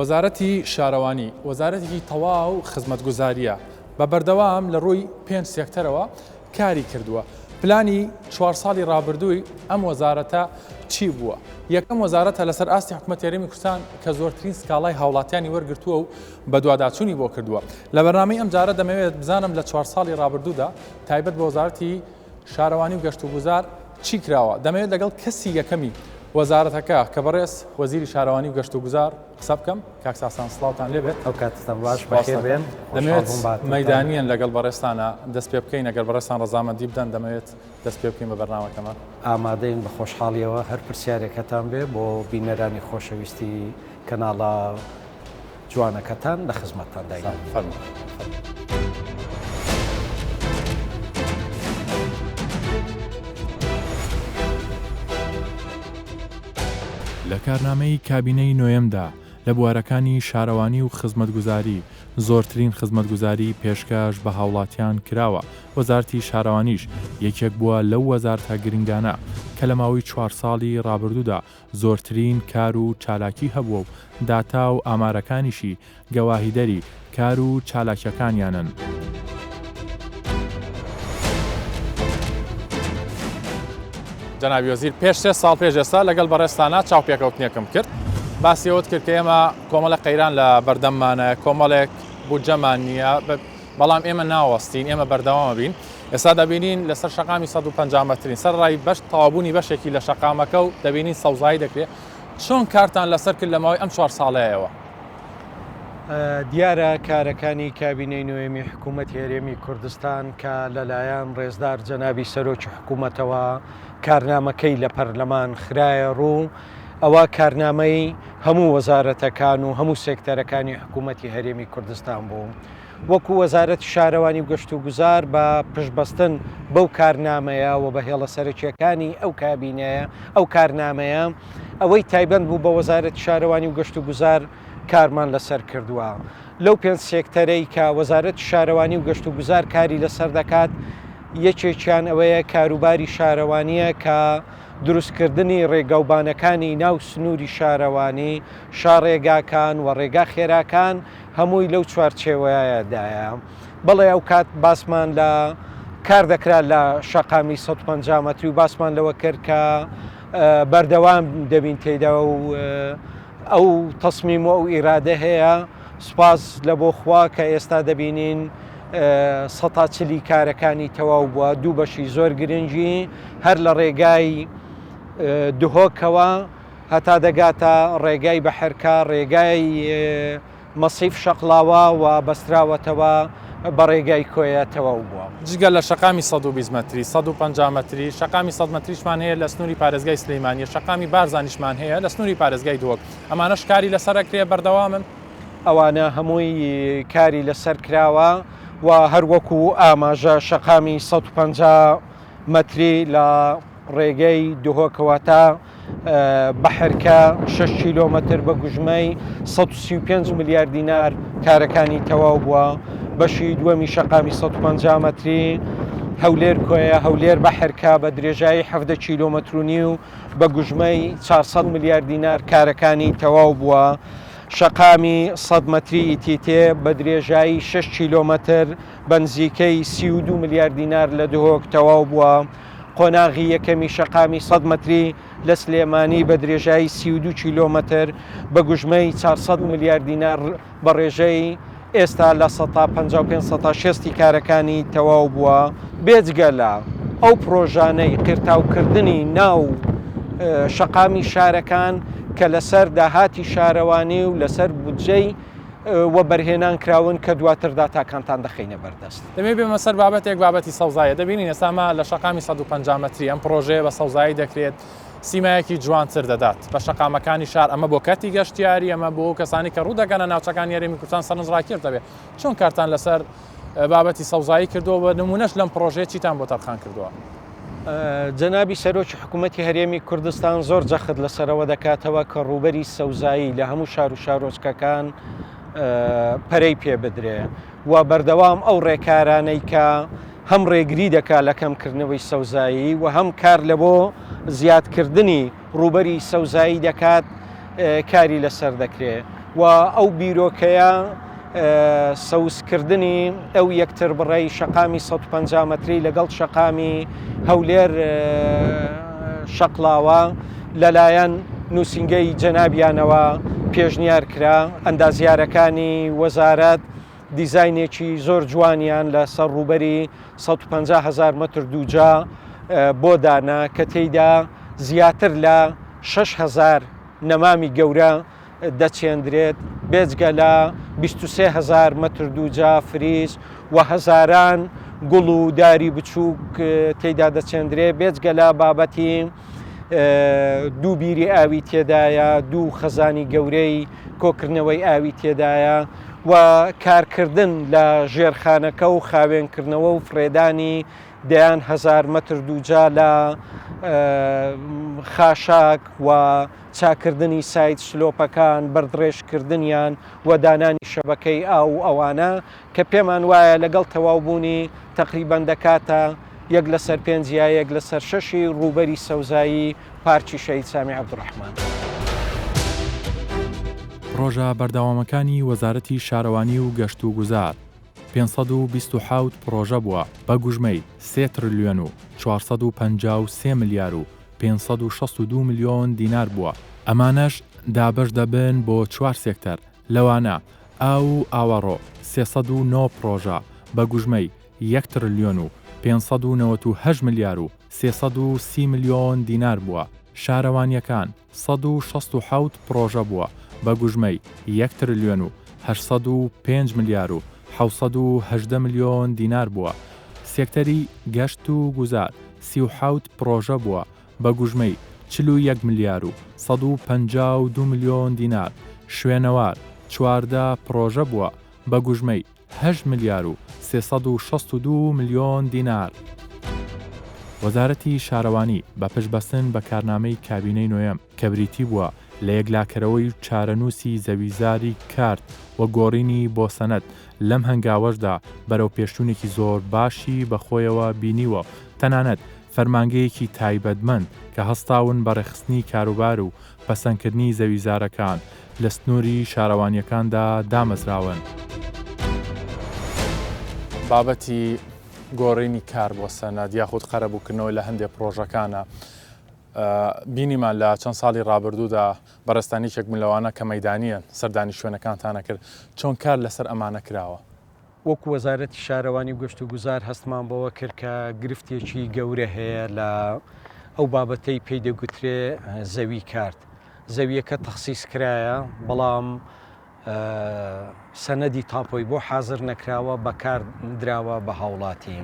وەزارەتی شارەوانی وەزارەتێکی تەواو خزمەتگوزاریە بە بەردەوام لە ڕووی 5 سێکتەرەوە کاری کردووە. پلانی 4 ساڵی ڕابردووی ئەم وەزارەتە چی بووە؟ یەکەم وەزارەتە لەسەر ئاستی حکومەت هەرێمی کوردستان کە زۆرترین سکاڵای هاوڵاتیانی وەرگرتووە و بە دوواداچوونی بۆ کردووە. لە بەرنامەی ئەم جارە دەمەوێت بزانم لە 4 ساڵی ڕابردوودا تایبەت بە وەزارەتی شارەوانی و گەشت و گوزار چی کراوە؟ دەمەوێت لەگەڵ کەسی یەکەمی وەزارەتەکە کە بەڕێز وەزیری شارەوانی و گەشت و گوزار قسە بکەم. کاک ساسان سڵاوتان لێبێت. ئەو کاتتان باش بەخێر بێن. دەمەوێت مەیدانیان لەگەڵ بەڕێستانە دەست پێ بکەین، ئەگەر بەڕێستان ڕەزامەندی بدەن دەمەوێت دەست پێ بکەین بە بەرنامەکەمە. ئامادەین بە خۆشحاڵیەوە هەر پرسیارێکەکەتان بێ بۆ بینەرانی خۆشەویستی کەناڵە جوانەکەتان لە خزمەتتان داین. لە کارنامەی کابینەی نوێمدا لە بوارەکانی شارەوانی و خزمەتگوزاری زۆرترین خزمەتگوزاری پێشکەش بە هاوڵاتیان کراوە. وەزارەتی شارەوانیش یەکێک بووە لەو وەزارەتە گرنگانە کە لە ماوەی 4 ساڵی ڕابردوودا زۆرترین کار و چالاکی هەبووە و داتا و ئامارەکانیشی گەواهیدەری کار و چالاکیەکانیانن. جەنابی وەزیر پێش 3 ساڵ پێش ئێستا لەگەڵ بەڕێستانە چاوپێکەوتنیەکەم کرد. باسیەوەت کرد کە ئێمە کۆمەڵە قەیران لە بەردەممانە، کۆمەڵێک بودجەمان نییە، بەڵام ئێمە ناوەستین، ئێمە بەردەوامە بین. ئێستا دەبینین لەسەر شەقامی 150 مەترین سەرڕای بەش تەوابوونی بەشێکی لە شەقامەکە و دەبینین سەوزایی دەکرێت. چۆن کارتان لەسەر کرد لە ماوەی ئەم 4 ساڵەیەوە؟ دیارە کارەکانی کابینەی نوێمی حکوومەتی هەرێمی کوردستان کە لەلایەن ڕێزدار جەنابی سەرۆکی حکوومەتەوە کارنامەکەی لە پەرلەمان خرایە ڕوو، ئەوە کارنامەی هەموو وەزارەتەکان و هەموو سێکتەرەکانی حکوومەتی هەرێمی کوردستان بوو. وەکو وەزارەتی شارەوانی و گەشت و گوزار بە پشتبەستن بەو کارنامەیە و بە هێڵە سەرەکیەکانی ئەو کابینەیە ئەو کارنامەیە ئەوەی تایبەت بوو بە وەزارەتی شارەوانی و گەشت و گوزار کارمان لەسەر کردووە. لەو 5 سێکتەرەی کە وەزارەتی شارەوانی و گەشت و گوزار کاری لەسەر دەکات، یەکێکیان ئەوەیە کاروباری شارەوانیە کە دروستکردنی ڕێگەوبانەکانی ناو سنووری شارەوانی، شاڕێگاکان و ڕێگا خێراکان هەمووی لەو چوارچێوەیەدایە. بەڵێ ئەو کات باسمان لە کار دەکرا لە شەقامی 150 مەتری و باسمان لەوە کرد کە بەردەوام دەبین تێدا و ئەو تەسمیم و ئەو ئیرادە هەیە. سوپاس لە بۆ خوا کە ئێستا دەبینین 140 کارەکانی تەواو بووە، 2 بەشی زۆر گرنگی هەر لە ڕێگای دهۆکەوە هەتا دەگاتە ڕێگای بەحرکە، ڕێگای مەسیف شەقڵاوە و بەستراوەتەوە بە ڕێگای کۆیە تەواو بووە. جگە لە شەقامی 120 مەتری 150 مەتری شەقامی 100 مەتریشمان هەیە لە سنووری پارێزگای سلەیمانیە، شەقامی بارزانیشمان هەیە لە سنووری پارێزگای دۆک. ئەمانەش کاری لەسەرەکرێ بەردەوامن. ئەوانە هەمووی کاری لەسەر کراوە و هەروەکو ئاماژە شەقامی 150 مەتری لە ڕێگەی دهۆکەوە تا بەحرکە 6 کیلۆمەتر بە گوژمەی 135 میلیارد دینار کارەکانی تەواو بووە. بەشی دووەمی شەقامی 150 مەتری هەولێر کۆیە، هەولێر بەحرکە بە درێژایی 17 کیلۆمەتر و نیو بە گوژمەی 400 میلیارد دینار کارەکانی تەواو بووە. شەقامی 100 مەتری ئیتیتێ بە درێژایی 6 کیلۆمەتر بەنزیکەی 32 میلیارد دینار لە دهۆک تەواو بووە. قۆناغی یەکەمی شەقامی 100 مەتری لە سلێمانی بە درێژایی 32 کیلۆمەتر بە گوژمەی 400 میلیارد دینار بە ڕێژەی ئێستا لە 155 کارەکانی تەواو بووە. بێجگە لە ئەو پرۆژانەی قرتاوکردنی ناو شەقامی شارەکان کە لەسەر داهاتی شارەوانی و لەسەر بودجەی وە بەرهێنان کراون کە دواتر داتاکانتان دەخینە بەردەست. دەمێ بێمە سەر بابەتێک بابەتی سەوزایە. دەبینین ئێستاما لە شەقامی 150 مەتری ئەم پرۆژەیە بە سەوزایی دەکرێت سیمایەکی جوانتر دەدات بە شەقامەکانی شار. ئەمە بۆ کەتی گەشتیاری، ئەمە بۆ کەسانی کە ڕوودەگەنە ناوچەکانی هەرێمی کوردستان سەرنجڕاکێر دەبێت. چۆن کارتان لەسەر بابەتی سەوزایی کردووە بە نمونەش لەم پرۆژەیە چیتان بۆ تەرخان کردووە؟ جەنابی سەرۆکی حکوومەتی هەرێمی کوردستان زۆر جەخت لەسەرەوە دەکاتەوە کە ڕووبەری سەوزایی لە هەموو شار و شارۆچکەکان پەرەی پێ بدرێ و بەردەوام ئەو ڕێکارانەی کە هەم ڕێگری دەکا لە کەمکردنەوەی سەوزایی و هەم کار لە بۆ زیادکردنی ڕووبەری سەوزایی دەکات کاری لەسەر دەکرێت. و ئەو بیرۆکەیە سەوزکردنی ئەو یەکتر بڕێی شەقامی 150 مەتری لەگەڵ شەقامی هەولێر شەقلاوە لەلایەن نووسنگەی جەنابیانەوە پێشنیار کرا. ئەندازیارەکانی وەزارەت دیزاینێکی زۆر جوانیان لە سەر ڕووبەری 150,000 متر دووجا بۆ دانا کە تێیدا زیاتر لە 6,000 نەمامی گەورە دەچێندرێت بێجگە لە 23,000 متر دووجا فریز و هەزاران گوڵ و داری بچووک تێیدا دەچێندرێت بێجگە لە بابەتی دوو بیری ئاوی تێدایە، دوو خەزانی گەورەی کۆکردنەوەی ئاوی تێدایە و کارکردن لە ژێرخانەکە و خاوێنکردنەوە و فرێدانی دەیان 1000 متر دووجا لە خاشاک و چاکردنی سایت سلۆپەکان بەردڕێژکردنیان و دانانی شەبەکەی ئاو ئەوانە کە پێمان وایە لەگەڵ تەواوبوونی تقریباً دەکاتە 1/5 یا 1/6 ڕووبەری سەوزایی پارکی شەهید سامی عەبدوڕەحمان. پرۆژە بەردەوامەکانی وەزارەتی شارەوانی و گەشت و گوزار 527 پرۆژە بووە بە گوژمەی 3 تریلیۆن و 453 ملیار و 562 میلیۆن دینار بووە. ئەمانەش دابەش دەبن بۆ 4 سێکتەر لەوانە ئاو ئاوەڕۆ 309 پرۆژە بە گوژمەی 1 تریلیۆن و 598 ملیار و 330 میلیۆن دینار بووە. شارەوانیەکان 167 پرۆژە بووە بە گوژمەی 1 تریلیۆن و 805 ملیار و 718 میلیۆن دینار بووە. سێکتەری گەشت و گوزار 37 پرۆژە بووە بە گوژمەی 41 ملیار و 152 میلیۆن دینار. شوێنەوار 14 پرۆژە بووە بە گوژمەی 8 ملیار و 362 میلیۆن دینار. وەزارەتی شارەوانی بە پشتبەستن بە کارنامەی کابینەی نوێم کە بریتی بووە لە یەکلاکەرەوەی چارەنووسی زەویزاری کارت و گۆڕینی بۆ سەنەت لەم هەنگاوەشدا بەرەو پێشتوونێکی زۆر باشی بەخۆیەوە بینیوە. تەنانەت فەرمانگەیەکی تایبەتمەند کە هەستاون بە ڕێخستنی کاروبار و پەسەندکردنی زەویزارەکان لە سنووری شارەوانیەکاندا دامەزراون. بابەتی گۆڕینی کار بۆ سەنەد یاخود قەرەبووکردنەوە لە هەندێک پرۆژەکانە بینیمان لە چەند ساڵی ڕابردوودا بەڕێستانیێک ملەوانە کە مەیدانیان سەردانی شوێنەکانتانە کرد. چۆن کار لەسەر ئەمانە کراوە؟ وەکو وەزارەتی شارەوانی و گەشت و گوزار هەستمان بەوە کرد کە گرفتێکی گەورە هەیە لە ئەو بابەتەی پێی دەگوترێ زەوی کارت. زەویەکە تەخسیس کرایە بەڵام سەنەدی تاپۆی بۆ حازر نەکراوە بەکار دراوە بە هاوڵاتی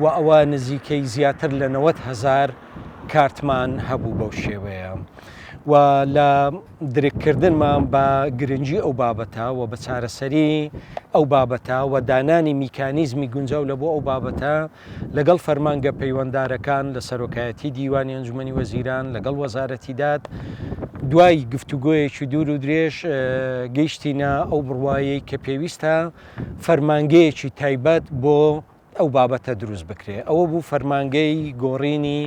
و ئەوە نزیکەی زیاتر لە 90,000 کارتمان هەبوو بەو شێوەیە و لە درێککردنمان بە گرنگی ئەو بابەتە و بە چارەسەری ئەو بابەتە و دانانی میکانیزمی گونجاو لە بۆ ئەو بابەتە لەگەڵ فەرمانگە پەیوەنددارەکان لە سەرۆکایەتی دیوانی ئەنجومەنی وەزیران لەگەڵ وەزارەتی داد دوای گفتوگۆیەکی دوور و درێژ گەیشتینە ئەو بڕوایەی کە پێویستە فەرمانگەیەکی تایبەت بۆ ئەو بابەتە دروست بکرێ. ئەوە بوو فەرمانگەی گۆڕینی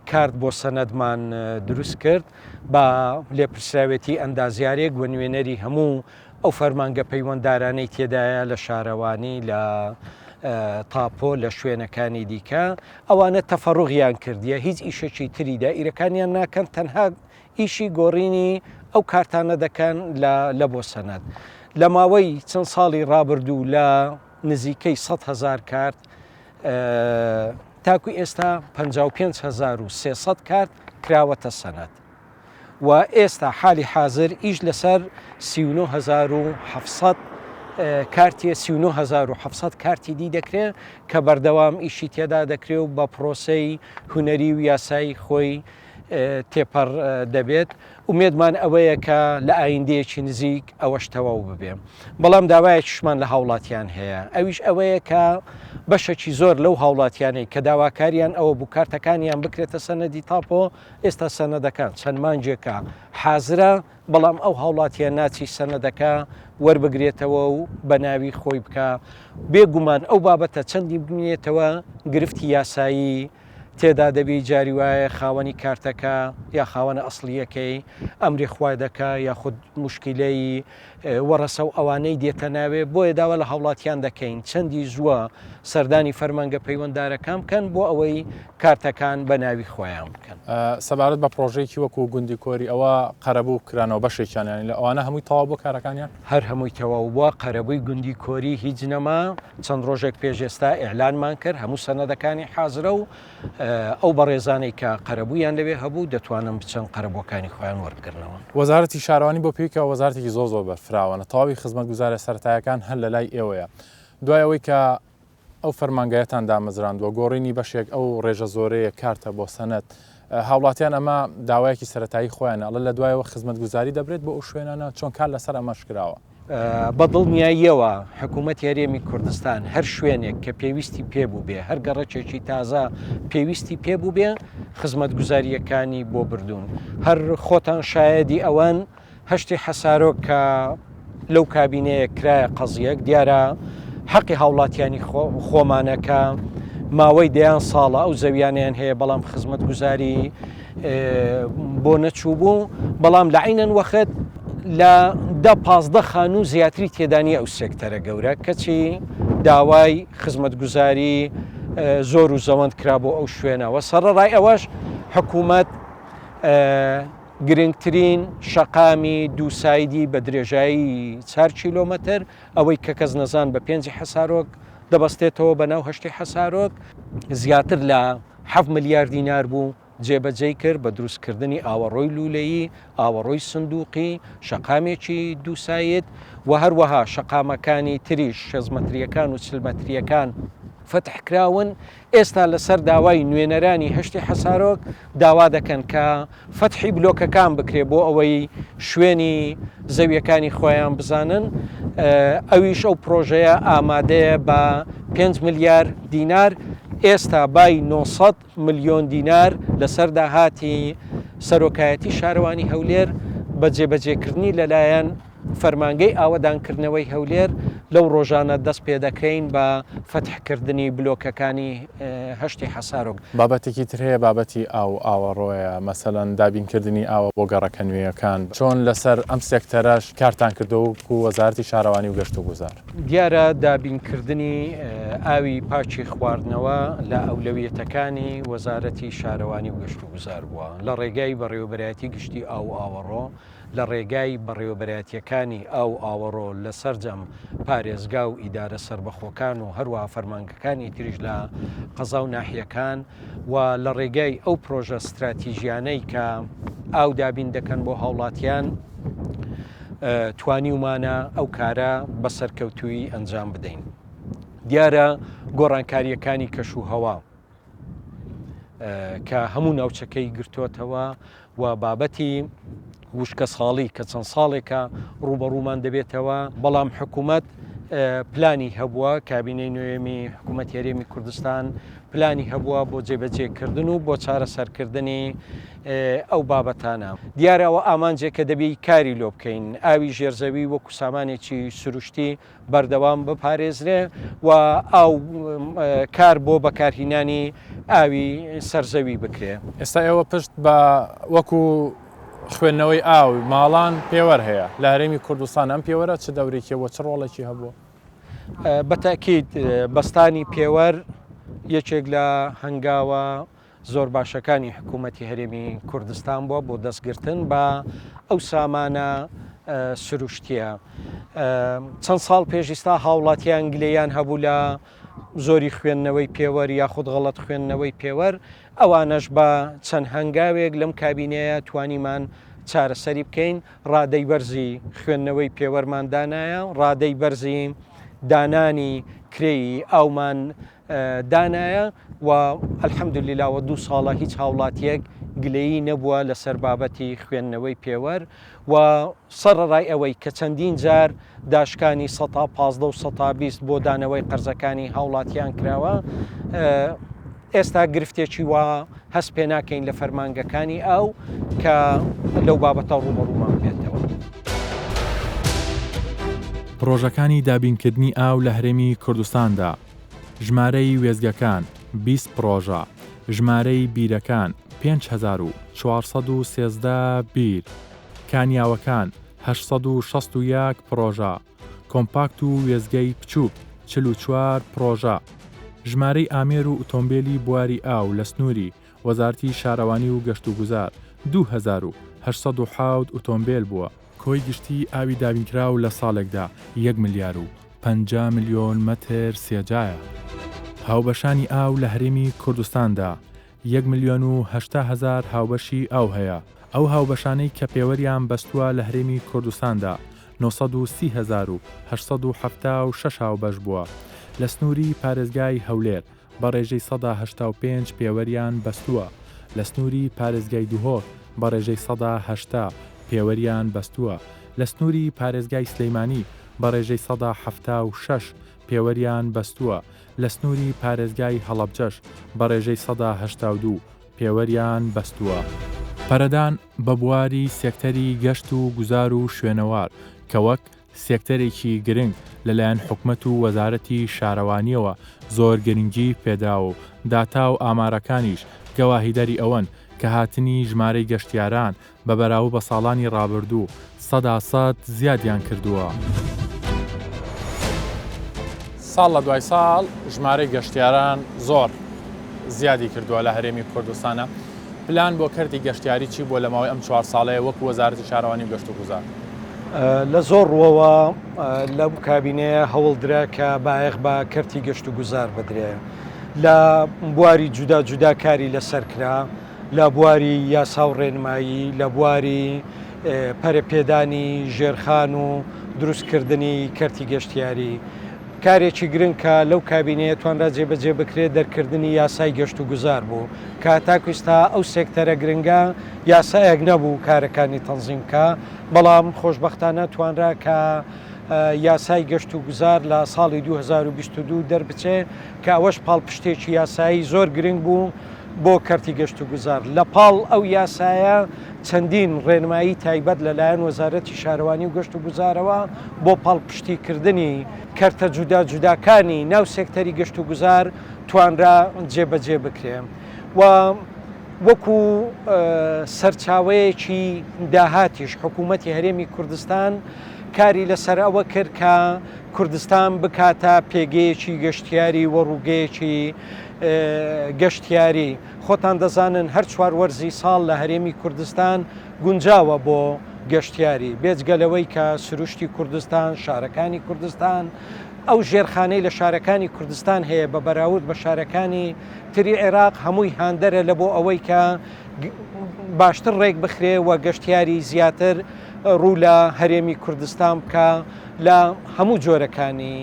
کارت بۆ سەنەدمان دروست کرد بە لێپرسراوێتی ئەندازیارێک و نوێنەری هەموو ئەو فەرمانگە پەیوەنددارانەی تێدایە لە شارەوانی لە تاپۆ لە شوێنەکانی دیکە ئەوانە تەفەڕوغیان کردیە هیچ ئیشێکی تری دائیرەکانیان ناکەن تەنها ئیشی گۆڕینی ئەو کارتانە دەکەن لە بۆ سەنەد. لە ماوەی چەند ساڵی ڕابردوو لە نزیکەی 100,000 کارت تاکو ئێستا 55,300 کارت کراوەتە سەنەد و ئێستا حالی حاضر ئیش لەسەر 39,700 کارتی 39,700 کارتی دی دەکرێت کە بەردەوام ئیشی تێدا دەکرێت و بە پرۆسەی هونەری و یاسایی خۆی تێپەڕ دەبێت. ومێدمان ئەوەیە کە لە ئایندەیەکی نزیک ئەوەش تەواو ببێ. بەڵام داوایەکیشمان لە هاوڵاتیان هەیە ئەویش ئەوەیە کە بەشێکی زۆر لەو هاوڵاتیانەی کە داواکاریان ئەوە بوو کارتەکانیان بکرێتە سەنەدی تاپۆ ئێستا سەنەدەکان چەند مانجێکە حازرە بەڵام ئەو هاوڵاتیان ناچی سەنەدەکە وەربگرێتەوە و بە ناوی خۆی بکە. بێگومان ئەو بابەتە چەندی بمێتەوە گرفتی یاسایی تێدا دەبی جاری وایە خاوەنی کارتەکە یا خاوەنە ئەسڵیەکەی ئەمری خوای دەکا یاخود مشکلەی وەڕەسە و ئەوانەی دێتە ناوێ بۆیە داوە لە هەوڵاتیان دەکەین چەندی زووە سەردانی فەرمانگە پەیوەنددارەکان بکەن بۆ ئەوەی کارتەکان بە ناوی خۆیان بکەن. سەبارەت بە پرۆژێکی وەکو گوندی کۆری ئەوە قەرەبوو کرانەوە بەشێکیانیان لە ئەوانە هەمووی تەواو بۆ کارەکانیان هەر هەمووی تەواو بووە قەرەبووی گوندی کۆری هیچ نەما چەند ڕۆژێک پێشێستا ئێعلانمان کرد هەموو سەنەدەکانی حازرە و ئەو بەڕێزانەی کە قەرەبوویان لەوێ هەبوو دەتوانم بچەند قەرەبووەکانی خۆیان وەرگرنەوە. وەزارەتی شارەوانی بۆ پێیکە وەزارێکی زۆر بەرفراوانە تەواوی خزمەتگوزارە سەرەتایەکان هەر لە لای ئێوەیە دوای ئەوەی کە ئەو فەرمانگایەتان دامەزراندووە گۆڕینی بەشێک ئەو ڕێژە زۆرەیە کارتە بۆ سەنەت هاوڵاتیان ئەمە داوایەکی سەرەتایی خۆیانە ئەڵە لە دوایەوە خزمەتگوزاری دەبرێت بۆ ئەو شوێنانە چۆن کار لەسەر ئەمەش کراوە. بەدڵنیاییەوە حکوومەت یاریێمی کوردستان هەر شوێنێک کە پێویستی پێبوو بێ هەر گەڕەکێکی تازە پێویستی پێبوو بێ خزمەتگوزاریەکانی بۆ بردوون هەر خۆتان شایەدی ئەوەن هەشتی حەسارۆک کە لەو کابینەیە کرایە قەزیەک دیارە حەقی هاوڵاتیانی خۆمانەکە ماوەی دەیان ساڵە ئەو زەویانیان هەیە بەڵام خزمەتگوزاری بۆ نەچوو بوو بەڵام لە عینەن وەخت لە 15 خانوو زیاتری تێدانی ئەو سێکتەرە گەورە کەچی داوای خزمەتگوزاری زۆر و زەوەند کرا بۆ ئەو شوێنەوە سەرڕای ئەوەش حکوومەت گرنگترین شەقامی دووسایدی بە درێژایی 4 کیلۆمەتر ئەوەی کە کەس نەزان بە 5 حەسارۆک دەبەستێتەوە بەناو 8 حەسارۆک زیاتر لە 7 ملیار دینار بوو جێبەجێ کرد بە دروستکردنی ئاوەڕۆی لولەیی ئاوەڕۆی سندوقی شەقامێکی دووسایت و هەروەها شەقامەکانی تریش 6 مەتریەکان و 40 مەتریەکان فتحکراون ئێستا لەسەر داوای نوێنەرانی 8 حەسارۆک داوا دەکەن کە فتحی بلۆکەکان بکرێ بۆ ئەوەی شوێنی زەویەکانی خۆیان بزانن ئەویش ئەو پرۆژەیە ئامادەیە بە 5 ملیار دینار ئێستا بای 900 ملیۆن دینار لەسەر داهاتی سەرۆکایەتی شارەوانی هەولێر بە جێبەجێکردنی لەلایەن فەرمانگەی ئاوەدانکردنەوەی هەولێر لەو ڕۆژانە دەست پێ دەکەین بە فتحکردنی بلۆکەکانی 8 حەسارۆک. بابەتێکی تر هەیە بابەتی ئاوەڕۆیە مەسەلەن دابینکردنی ئاوە بۆ گەڕەکە نوێیەکان چۆن لەسەر ئەم سێکتەرەش کارتان کردو و وەزارەتی شارەوانی و گەشت و گوزار. دیارە دابینکردنی ئاوی پاچی خواردنەوە لە ئەولەویەتەکانی وەزارەتی شارەوانی و گەشت و گوزار بووە لە ڕێگای بەڕێوەبەرایەتی گشتی ئاو ئاوەڕۆ لە ڕێگای بەڕێوەبەرایەتیەکانی ئاو ئاوەڕۆ لە سەررجەم پارێزگا و ئیدارە سربەخۆکان و هەروە فەرمانگەکانی تریش لە قەزا و ناحیەکان و لە ڕێگای ئەو پرۆژە استراتیژیانەی کە ئاو دابین دەکەن بۆ هاوڵاتیان توانیومانە ئەو کارە بە سەرکەوتووی ئەنجام بدەین. دیارە گۆڕانکاریەکانی کەش و هەوا کە هەموو ناوچەکەی گرتوۆتەوە و بابەتی وشکە ساڵی کە چەند ساڵێکە ڕوبەڕوومان دەبێتەوە بەڵام حکوومەت پلانی هەبووە کابینەی نوێمی حکوومەت یاریێمی کوردستان پلانی هەبووە بۆ جێبەجێکردن و بۆ چارەسەرکردنی ئەو بابەتانە دیارەوە ئامانجێکە دەبی کاری لۆ بکەین ئاوی ژێرزەوی وەکو سامانێکی سروشتی بەردەوام بپارێزرێ و ئەو کار بۆ بەکارهینانی ئاوی سەرزەوی بکرێ. ئێستا ئێوە پشت بە وەکو خوێندنەوەی ئاو ماڵان پێوەەر هەیە لە هەرێمی کوردستان ئەم پێوەرە چ دەورێکیەوە چ ڕۆڵێکی هەبووە؟ بەتاکید بەستانی پێوەەر یەکێک لە هەنگاوە زۆر باشەکانی حکوومەتی هەرێمی کوردستان بووە بۆ دەستگرتن بە ئەو سامانە سروشتیە. چەند ساڵ پێشیستا هاوڵاتیان گلەیان هەبوو لە زۆری خوێندنەوەی پێوەەر یاخود غەڵەت خوێندنەوەی پێوەەر ئەوانەش بە چەند هەنگاوێک لەم کابینەیە توانیمان چارەسەری بکەین ڕادەی بەرزی خوێندنەوەی پێوەرمان دانایە ڕادەی بەرزی دانانی کرێی ئەومان دانایە و ئەلحەمدولیلاوە 2 ساڵە هیچ هاوڵاتیەک گلەیی نەبووە لەسەر بابەتی خوێندنەوەی پێوەەر و سەرڕای ئەوەی کە چەندین جار داشکانی 115 و 120 بۆ دانەوەی قەرزەکانی هاوڵاتیان کراوە ئێستا گرفتێکی وا هەست پێ ناکەین لە فەرمانگەکانی ئەو کە لەو بابەتە ڕوبەڕوومان بێتەوە. پرۆژەکانی دابینکردنی ئاو لە هەرێمی کوردستاندا ژمارەی وێزگەکان 20 پرۆژە ژمارەی بیرەکان 5413 بیر، کانیاوەکان 861 پرۆژە، کۆمپاکت و وێزگەی بچووک 44 پرۆژە. ژمارەی ئامێر و ئۆتۆمبیلی بواری ئاو لە سنووری وەزارەتی شارەوانی و گەشت و گوزار 2870 ئۆتۆمبیل بووە. کۆی گشتی ئاوی دابینکراو لە ساڵێکدا 1 ملیار و 50 ملیۆن مەتر سێجایە. هاوبەشانی ئاو لە هەرێمی کوردستاندا 1 ملیۆن و 80 هەزار هاوبەشی ئاو هەیە. ئەو هاوبەشانەی کە پێوەریان بەستووە لە هەرێمی کوردستاندا 930,876 هاوبەش بووە. لە سنووری پارێزگای هەولێر بە ڕێژەی 185 پێوەریان بەستووە. لە سنووری پارێزگای دوهۆر بە ڕێژەی 180 پێوەریان بەستووە. لە سنووری پارێزگای سلەیمانی بە ڕێژەی 176 پێوەریان بەستووە. لە سنووری پارێزگای هەڵەبجەش بە ڕێژەی 182 پێوەریان بەستووە. پەرەدان بە بواری سێکتەری گەشت و گوزار و شوێنەوار کە وەک سێکتەرێکی گرنگ لەلایەن حکومەت و وەزارەتی شارەوانیەوە زۆر گرنگی پێدراوە و داتا و ئامارەکانیش گەواهیدەری ئەوەن کە هاتنی ژمارەی گەشتیاران بە بەراورد بە ساڵانی ڕابردوو 100% زیادیان کردووە. ساڵ لە دوای ساڵ ژمارەی گەشتیاران زۆر زیادی کردووە لە هەرێمی کوردستانە. پلان بۆ کردی گەشتیاری چی بۆ لە ماوەی ئەم 4 ساڵەیە وەکو وەزارەتی شارەوانی و گەشت و گوزار؟ لە زۆر ڕۆوە لەم کابینەیە هەوڵدرا کە بایەخ بە کەرتی گەشت و گوزار بدرێ. لە بواری جودا جودا کاری لەسەرکرا، لە بواری یاسا و ڕێنمایی، لە بواری پەرەپێدانی ژێرخان و دروستکردنی کەرتی گەشتیاری. کارێکی گرنگ کە لەو کابینەیە توانرا جێبەجێ بکرێت دەرکردنی یاسای گەشت و گوزار بوو کە تاکوستا ئەو سێکتەرە گرنگە یاسایەک نەبوو کارەکانی تەنزیمکە، بەڵام خۆشبەختانە توانرا کە یاسای گەشت و گوزار لە ساڵی 2022 دەربچێ کە ئەوەش پاڵپشتێکی یاسایی زۆر گرنگ بوو بۆ کەرتی گەشت و گوزار. لە پاڵ ئەو یاسایە چەندین ڕێنمایی تایبەت لەلایەن وەزارەتی شارەوانی و گەشت و گوزارەوە بۆ پاڵپشتیکردنی کەرتە جودا جوداکانی ناو سێکتەری گەشت و گوزار توانرا جێبەجێ بکرێ و وەکو سەرچاوەیەکی داهاتیش حکوومەتی هەرێمی کوردستان کاری لەسەر ئەوە کرد کە کوردستان بکاتە پێگەیەکی گەشتیاری و ڕووگەیەکی گەشتیاری. خۆتان دەزانن هەر 4 وەرزی ساڵ لە هەرێمی کوردستان گونجاوە بۆ گەشتیاری، بێجگەلەوەی کە سروشتی کوردستان، شارەکانی کوردستان، ئەو ژێرخانەی لە شارەکانی کوردستان هەیە بە بەراورد بە شارەکانی تری عێراق هەمووی هاندەرە لە بۆ ئەوەی کە باشتر ڕێک بخرێ و گەشتیاری زیاتر ڕوو لە هەرێمی کوردستان بکە لە هەموو جۆرەکانی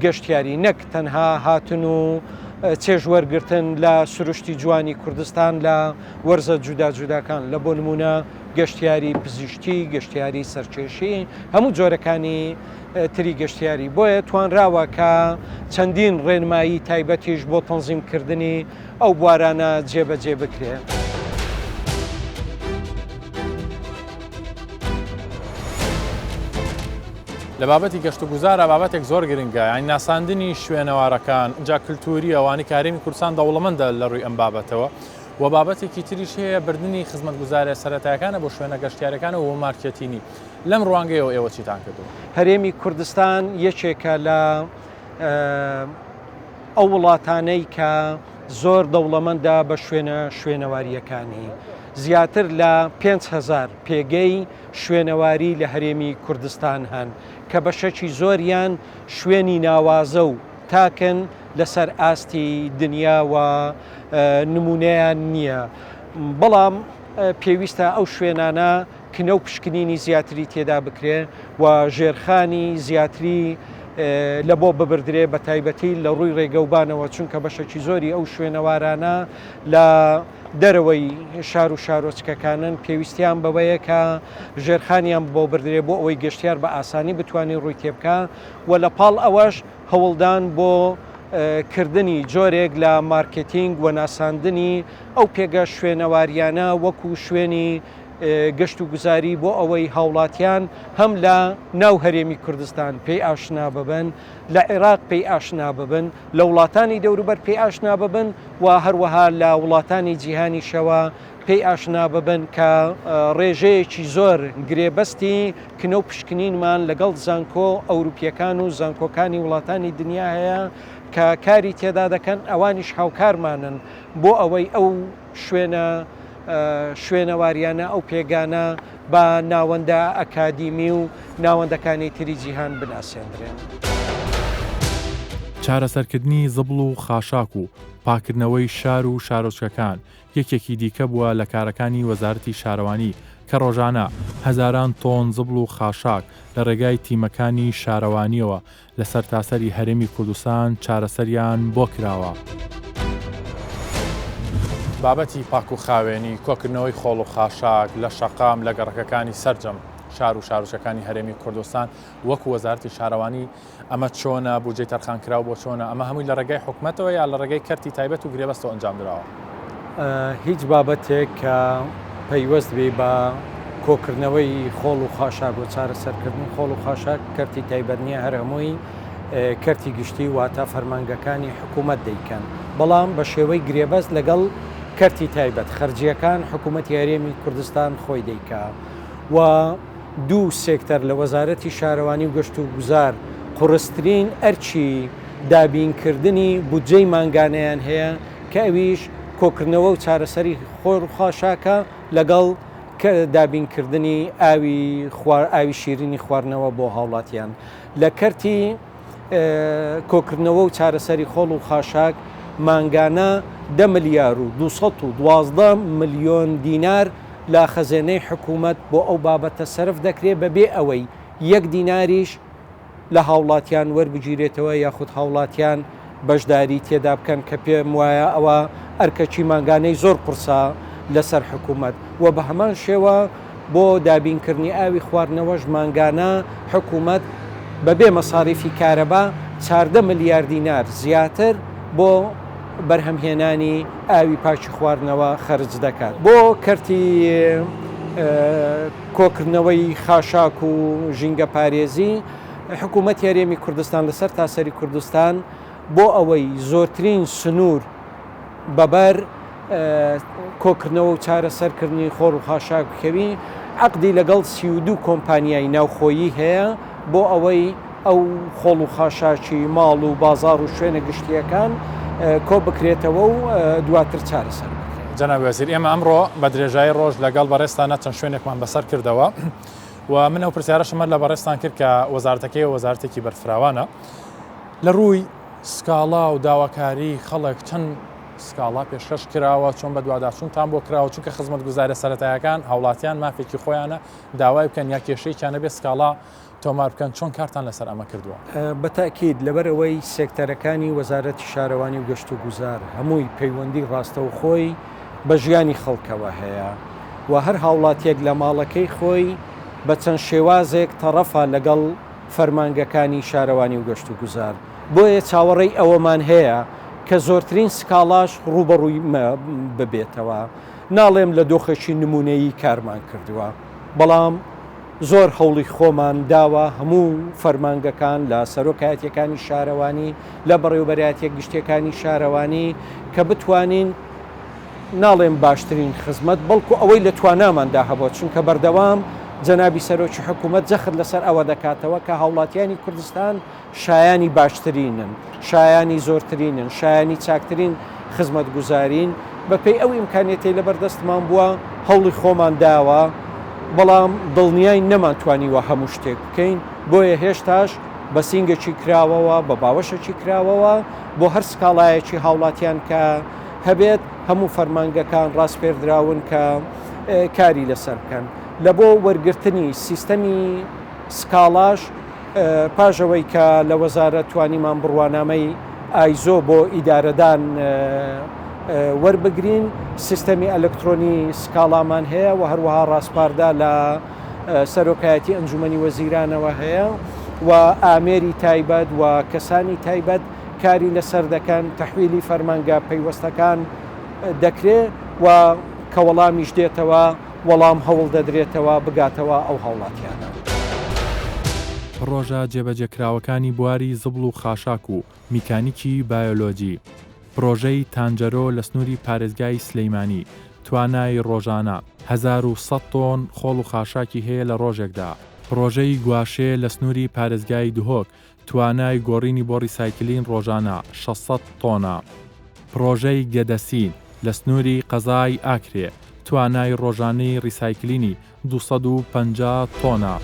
گەشتیاری، نەک تەنها هاتن و چێژوەرگرتن لە سروشتی جوانی کوردستان لە وەرزە جودا جوداکان، لە بۆ نمونە گەشتیاری پزیشکی، گەشتیاری سەرکێشی، هەموو جۆرەکانی تری گەشتیاری. بۆیە توانراوە کە چەندین ڕێنمایی تایبەتیش بۆ تەنزیمکردنی ئەو بوارانە جێبەجێ بکرێت. لە بابەتی گەشت و گوزارە بابەتێک زۆر گرنگە، یانی ناساندنی شوێنەوارەکان، اینجا کللتوری ئەوانی کارێمی کوردستان دەوڵەمەندە لە ڕووی ئەم بابەتەوە و بابەتێکی تریش هەیە بردننی خزمەتگوزارە سەرەتایەکانە بۆ شوێنە گەشتیارەکانە و مارکێتینی. لەم ڕوانگەیەوە ئێوە چیتان کردووە؟ هەرێمی کوردستان یەکێکە لە ئەو وڵاتانەی کە زۆر دەوڵەمەندە بە شوێنەواریەکانی. زیاتر لە 5,000 پێگەی شوێنەواری لە هەرێمی کوردستان هەن کە بەشەکی زۆریان شوێنی ناوازە و تاکن لەسەر ئاستی دنیاوە نمونەیان نییە. بەڵام پێویستە ئەو شوێنانە کنە و پشکنینی زیاتری تێدا بکرێ و ژێرخانی زیاتری لە بۆ ببردرێ بە تایبەتی لە ڕووی ڕێگەوبانەوە، چونکە بەشەکی زۆری ئەو شوێنەوارانە لە دەرەوەی شار و شارۆچکەکانن پێویستیان بەوەیە کە ژێرخانیان بۆ بردرێ بۆ ئەوەی گەشتیار بە ئاسانی بتوانێت ڕووی تێبکە و لە پاڵ ئەوەش هەوڵدان بۆ کردنی جۆرێک لە مارکتینگ و ناساندنی ئەو پێگە شوێنەواریانە وەکو شوێنی گەشت و گوزاری بۆ ئەوەی هاوڵاتیان هەم لە ناو هەرێمی کوردستان پێی ئاشنا ببن، لە عێراق پێی ئاشنا ببن، لە وڵاتانی دەوروبەر پێی ئاشنا ببن و هەروەها لە وڵاتانی جیهانی شەوە پێی ئاشنا ببن کە ڕێژەیەکی زۆر گرێبەستی کنە و پشکنینمان لەگەڵ زانکۆ ئەوروپیەکان و زانکۆکانی وڵاتانی دنیا هەیە کە کاری تێدا دەکەن، ئەوانیش هاوکارمانن بۆ ئەوەی ئەو شوێنەواریانە ئەو پێگانە بە ناوەندە ئەکادیمی و ناوەندەکانی تری جیهان بناسێنرێن. چارەسەرکردنی زبڵ و خاشاک و پاکردنەوەی شار و شارۆچکەکان یەکێکی دیکە بووە لە کارەکانی وەزارەتی شارەوانی کە ڕۆژانە هەزاران تۆن زبڵ و خاشاک لە ڕێگای تیمەکانی شارەوانیەوە لە سەرتاسەری هەرێمی کوردستان چارەسەریان بۆ کراوە. بابەتی پاک و خاوێنی کۆکردنەوەی خۆڵ و خاشاک لە شەقام لە گەڕەکەەکانی سەرجەم شار و شارۆچەکانی هەرێمی کوردستان وەکو وەزارەتی شارەوانی ئەمە چۆنە بودجەی تەرخانکراو بۆ چۆنە ئەمە هەمووی لە ڕێگای حکوومەتەوە یا لە ڕێگای کەرتی تایبەت و گرێبەستەوە ئەنجام درراوە؟ هیچ بابەتێک کە پەیوەست بێ بە کۆکردنەوەی خۆڵ و خاشاک و چارەسەرکردنی خۆڵ و خاشاک کەرتی تایبەت نییە، هەر هەمووی کەرتی گشتی واتە فەرمانگەکانی حکوومەت دەیکەن، بەڵام بە شێوەی گرێبەست لەگەڵ کەرتی تایبەت خەرجیەکان حکوومەتی هەرێمی کوردستان خۆی دەیکا و دوو سێکتەر لە وەزارەتی شارەوانی و گەشت و گوزار قوڕسترین ئەرچی دابینکردنی بودجەی مانگانەیان هەیە کە ئەویش کۆکردنەوە و چارەسەری خۆر و خاشاکە لەگەڵ دابینکردنی ئاوی شیرینی خواردنەوە بۆ هاوڵاتیان. لە کەرتی کۆکردنەوە و چارەسەری خۆڵ و خاشاک مانگانە 10 ملیار و 212 ملیۆن دینار لە خەزێنەی حکوومەت بۆ ئەو بابەتە سەرف دەکرێت بەبێ ئەوەی 1 دیناریش لە هاوڵاتیان وەربگیرێتەوە یاخود هاوڵاتیان بەشداری تێدا بکەن کە پێم وایە ئەوە ئەرکەچی مانگانەی زۆر قورسا لەسەر حکوومەت و بە هەمان شێوە بۆ دابینکردنی ئاوی خواردنەوەش مانگانە حکوومەت بەبێ مەساریفی کارەبا 14 ملیار دینار زیاتر بۆ بەرهەمهێنانی ئاوی پاکی خواردنەوە خەرج دەکات. بۆ کەرتی کۆکردنەوەی خاشاک و ژینگە پارێزی حکوومەت هەرێمی کوردستان لەسەر تاسەری کوردستان بۆ ئەوەی زۆرترین سنوور بەبەر کۆکردنەوە و چارەسەرکردنی خۆڕ و خاشاک بکەوی عەقدی لەگەڵ 32 کۆمپانیای ناوخۆیی هەیە بۆ ئەوەی ئەو خۆڵ و خاشاکی ماڵ و بازار و شوێنە گشتیەکان کۆ بکرێتەوە و دواتر چارەسەر بکرێت. جەناب وەزیر، ئێمە ئەمڕۆ بە درێژایی ڕۆژ لەگەڵ بەڕێستانە چەند شوێنێکمان بەسەر کردەوە و من ئەو پرسیارەشمە لە بەڕێستان کرد کە وەزارەتەکەی وەزارەتێکی بەرفراوانە لە ڕووی سکاڵا و داواکاری خەڵک چەند سکاڵا پێشکەش کراوە چۆن بە دوواداچوونتان بۆ کراوە چونکە خزمەتگوزارە سەرەتایەکان هاوڵاتیان مافێکی خۆیانە داوای بکەن یا کێشەیەکیانە بێ سکاڵا تۆمار بکەن، چۆن کارتان لەسەر ئەمە کردووە؟ بەتاکید لەبەرەوەی سێکتەرەکانی وەزارەتی شارەوانی و گەشت و گوزار هەمووی پەیوەندی ڕاستە و خۆی بە ژیانی خەڵکەوە هەیە و هەر هاوڵاتیەک لە ماڵەکەی خۆی بە چەند شێوازێک تەڕەفە لەگەڵ فەرمانگەکانی شارەوانی و گەشت و گوزار. بۆیە چاوەڕێی ئەوەمان هەیە کە زۆرترین سکاڵاش ڕوبەڕووی ببێتەوە. ناڵێم لە دۆخەشی نمونەیی کارمان کردووە، بەڵام زۆر هەوڵی خۆمان داوە هەموو فەرمانگەکان لە سەرۆکایەتیەکانی شارەوانی لە بەڕێوەبەرایەتیە گشتیەکانی شارەوانی کە بتوانین ناڵێم باشترین خزمەت بەڵکو ئەوەی لە تواناماندا هەبوو، چونکە بەردەوام جەنابی سەرۆکی حکوومەت جەخت لەسەر ئەوە دەکاتەوە کە هاوڵاتیانی کوردستان شایانی باشترینن، شایانی زۆرترینن، شایانی چاکترین خزمەت گوزارین بەپێی ئەو ئیمکانێتی لەبەردەستمان بووە هەوڵی خۆمان داوە، بەڵام دڵنیای نەمانتوانیوە هەموو شتێک بکەین. بۆیە هێشتاش بە سینگەکی کراوەوە بە باوەشەکی کراوەوە بۆ هەر سکاڵایەکی هاوڵاتیان کە هەبێت هەموو فەرمانگەکان ڕاستپێردراون کە کاری لەسەر بکەن. لە بۆ وەرگرتنی سیستەمی سکاڵاش پاژەوەی کە لە وەزارەت توانیمان بڕوانامەی ئایزۆ بۆ ئیدارەدان وەربگرین، سیستەمی ئەلکترۆنی سکاڵامان هەیە و هەروەها ڕاستپاردا لە سەرۆکایەتی ئەنجومەنی وەزیرانەوە هەیە و ئامێری تایبەت و کەسانی تایبەت کاری لەسەر دەکەن، تەحویلی فەرمانگە پەیوەستەکان دەکرێت و کە وەڵامیش دێتەوە وەڵام هەوڵ دەدرێتەوە بگاتەوە ئەو هاوڵاتیانە. پرۆژە جێبەجێکراوەکانی بواری زبڵ و خاشاک و میکانیکی بایۆلۆجی، پرۆژەی تانجەرۆ لە سنووری پارێزگای سلەیمانی، توانای ڕۆژانە 1100 تۆن خۆڵ و خاشاکی هەیە لە ڕۆژێکدا. پرۆژەی گواشێ لە سنووری پارێزگای دهۆک، توانای گۆڕینی بۆ ڕیسایکلین ڕۆژانە 600 تۆنە. پرۆژەی گەدەسین لە سنووری قەزای ئاکرێ، توانای ڕۆژانەی ڕیسایکلینی 250 تۆنە.